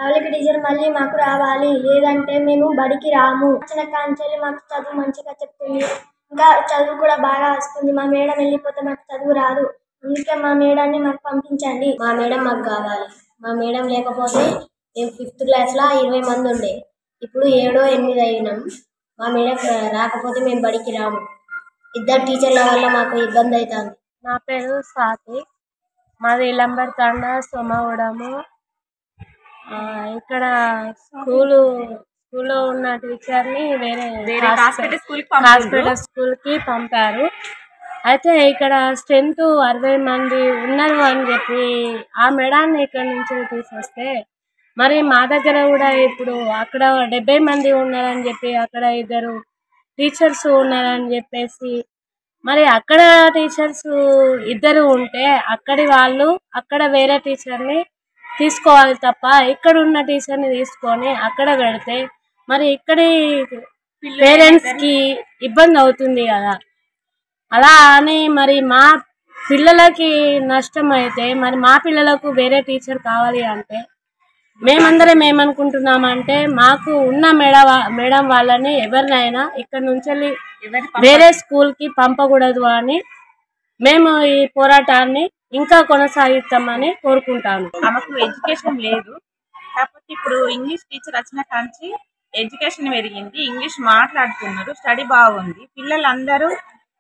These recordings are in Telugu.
ప్రవళిక టీచర్ మళ్ళీ మాకు రావాలి, లేదంటే మేము బడికి రాము. వచ్చిన కాంచెల్లి మాకు చదువు మంచిగా చెప్తుంది, ఇంకా చదువు కూడా బాగా వస్తుంది. మా మేడం వెళ్ళిపోతే మాకు చదువు రాదు, అందుకే మా మేడాన్ని మాకు పంపించండి. మా మేడం మాకు కావాలి. మా మేడం లేకపోతే మేము 5th క్లాస్లో 20 మంది ఉండే, ఇప్పుడు 7 8 అయినాం. మా మేడం రాకపోతే మేము బడికి రాము. ఇద్దరు టీచర్ల వల్ల మాకు ఇబ్బంది అవుతుంది. నా పేరు స్వాతి, మాది ఇలంబర్తాండ సోమగూడము. ఇక్కడ స్కూల్లో ఉన్న టీచర్ని వేరే హాస్పిటల్ స్కూల్కి పంపారు. అయితే ఇక్కడ స్ట్రెంత్ 60 మంది ఉన్నారు అని చెప్పి ఆ మేడాన్ని ఇక్కడ నుంచి తీసుకొస్తే, మరి మా దగ్గర కూడా ఇప్పుడు అక్కడ 70 మంది ఉన్నారని చెప్పి అక్కడ 2 టీచర్స్ ఉన్నారని చెప్పేసి, మరి అక్కడ టీచర్స్ 2 ఉంటే అక్కడి వాళ్ళు అక్కడ వేరే టీచర్ని తీసుకోవాలి తప్ప ఇక్కడ ఉన్న టీచర్ని తీసుకొని అక్కడ పెడితే మరి ఇక్కడి పేరెంట్స్కి ఇబ్బంది అవుతుంది కదా. అలా అని మరి మా పిల్లలకి నష్టం అయితే మరి మా పిల్లలకు వేరే టీచర్ కావాలి అంటే మేమందరం ఏమనుకుంటున్నామంటే, మాకు ఉన్న మేడం వాళ్ళని ఎవరినైనా ఇక్కడ నుంచి వేరే స్కూల్కి పంపకూడదు అని మేము ఈ పోరాటాన్ని ఇంకా కొనసాగిస్తామని కోరుకుంటాను. ఆమెకు ఎడ్యుకేషన్ లేదు, కాకపోతే ఇప్పుడు ఇంగ్లీష్ టీచర్ వచ్చిన కాంచి ఎడ్యుకేషన్ పెరిగింది, ఇంగ్లీష్ మాట్లాడుతున్నారు, స్టడీ బాగుంది. పిల్లలందరూ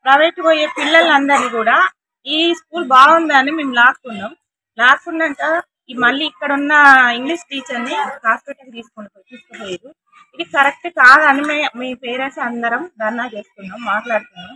ప్రైవేట్ పోయే పిల్లలందరినీ కూడా ఈ స్కూల్ బాగుందని మేము లాక్కున్నాక మళ్ళీ ఇక్కడ ఉన్న ఇంగ్లీష్ టీచర్ని హాస్పిటల్కి తీసుకుపోయారు. ఇది కరెక్ట్ కాదని మీ పేరెంట్స్ అందరం ధర్నా చేస్తున్నాం, మాట్లాడుతున్నాం.